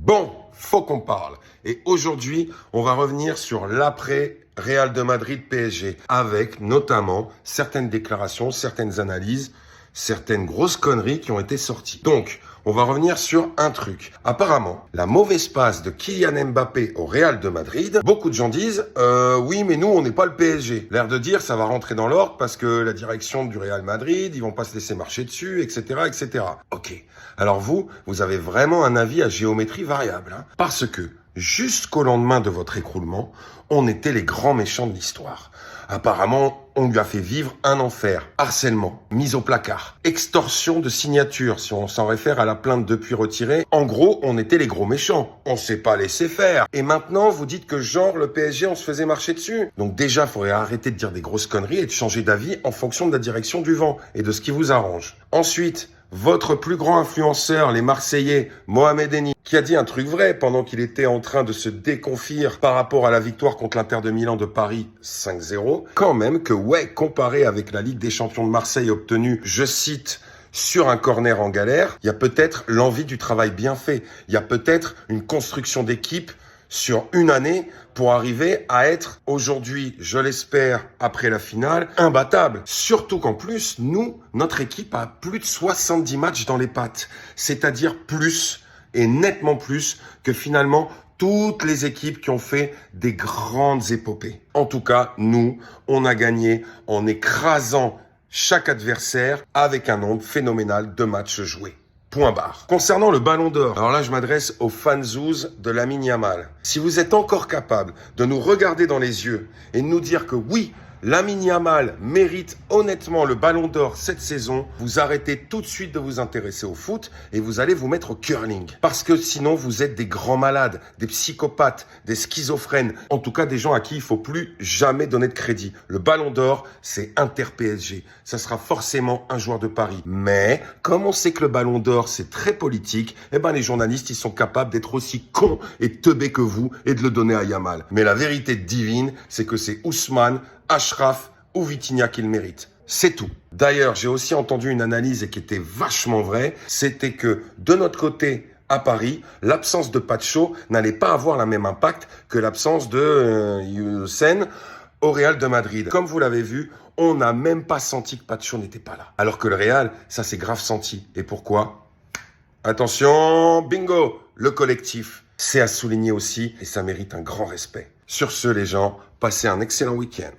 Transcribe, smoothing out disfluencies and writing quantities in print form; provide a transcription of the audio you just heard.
Bon, faut qu'on parle. Et aujourd'hui, on va revenir sur l'après Real de Madrid PSG, avec notamment certaines déclarations, certaines analyses, certaines grosses conneries qui ont été sorties. Donc, on va revenir sur un truc. Apparemment, la mauvaise passe de Kylian Mbappé au Real de Madrid, beaucoup de gens disent oui, mais nous, on n'est pas le PSG. L'air de dire, ça va rentrer dans l'ordre parce que la direction du Real Madrid, ils vont pas se laisser marcher dessus, etc., etc. Ok. Alors vous avez vraiment un avis à géométrie variable, hein, parce que jusqu'au lendemain de votre écroulement, on était les grands méchants de l'histoire. Apparemment, on lui a fait vivre un enfer. Harcèlement, mise au placard, extorsion de signature, si on s'en réfère à la plainte depuis retirée. En gros, on était les gros méchants. On s'est pas laissé faire. Et maintenant, vous dites que genre, le PSG, on se faisait marcher dessus. Donc déjà, il faudrait arrêter de dire des grosses conneries et de changer d'avis en fonction de la direction du vent et de ce qui vous arrange. Ensuite, votre plus grand influenceur, les Marseillais, Mohamed Eni, qui a dit un truc vrai pendant qu'il était en train de se déconfire par rapport à la victoire contre l'Inter de Milan de Paris 5-0, quand même que ouais, comparé avec la Ligue des Champions de Marseille obtenue, je cite, sur un corner en galère, il y a peut-être l'envie du travail bien fait, il y a peut-être une construction d'équipe sur une année pour arriver à être aujourd'hui, je l'espère, après la finale, imbattable. Surtout qu'en plus, nous, notre équipe a plus de 70 matchs dans les pattes. C'est-à-dire plus, et nettement plus, que finalement toutes les équipes qui ont fait des grandes épopées. En tout cas, nous, on a gagné en écrasant chaque adversaire avec un nombre phénoménal de matchs joués. Point barre. Concernant le Ballon d'Or, alors là, je m'adresse aux fanzouz de Lamine Yamal. Si vous êtes encore capable de nous regarder dans les yeux et de nous dire que oui, Lamine Yamal mérite honnêtement le Ballon d'Or cette saison, vous arrêtez tout de suite de vous intéresser au foot et vous allez vous mettre au curling. Parce que sinon, vous êtes des grands malades, des psychopathes, des schizophrènes. En tout cas, des gens à qui il faut plus jamais donner de crédit. Le Ballon d'Or, c'est Inter-PSG. Ça sera forcément un joueur de Paris. Mais, comme on sait que le Ballon d'Or, c'est très politique, eh ben, les journalistes, ils sont capables d'être aussi cons et teubés que vous et de le donner à Yamal. Mais la vérité divine, c'est que c'est Ousmane, Achraf ou Vitinha qui le mérite. C'est tout. D'ailleurs, j'ai aussi entendu une analyse et qui était vachement vraie. C'était que de notre côté, à Paris, l'absence de Pacho n'allait pas avoir le même impact que l'absence de Youssef au Real de Madrid. Comme vous l'avez vu, on n'a même pas senti que Pacho n'était pas là. Alors que le Real, ça s'est grave senti. Et pourquoi ? Attention, bingo, le collectif. C'est à souligner aussi et ça mérite un grand respect. Sur ce, les gens, passez un excellent week-end.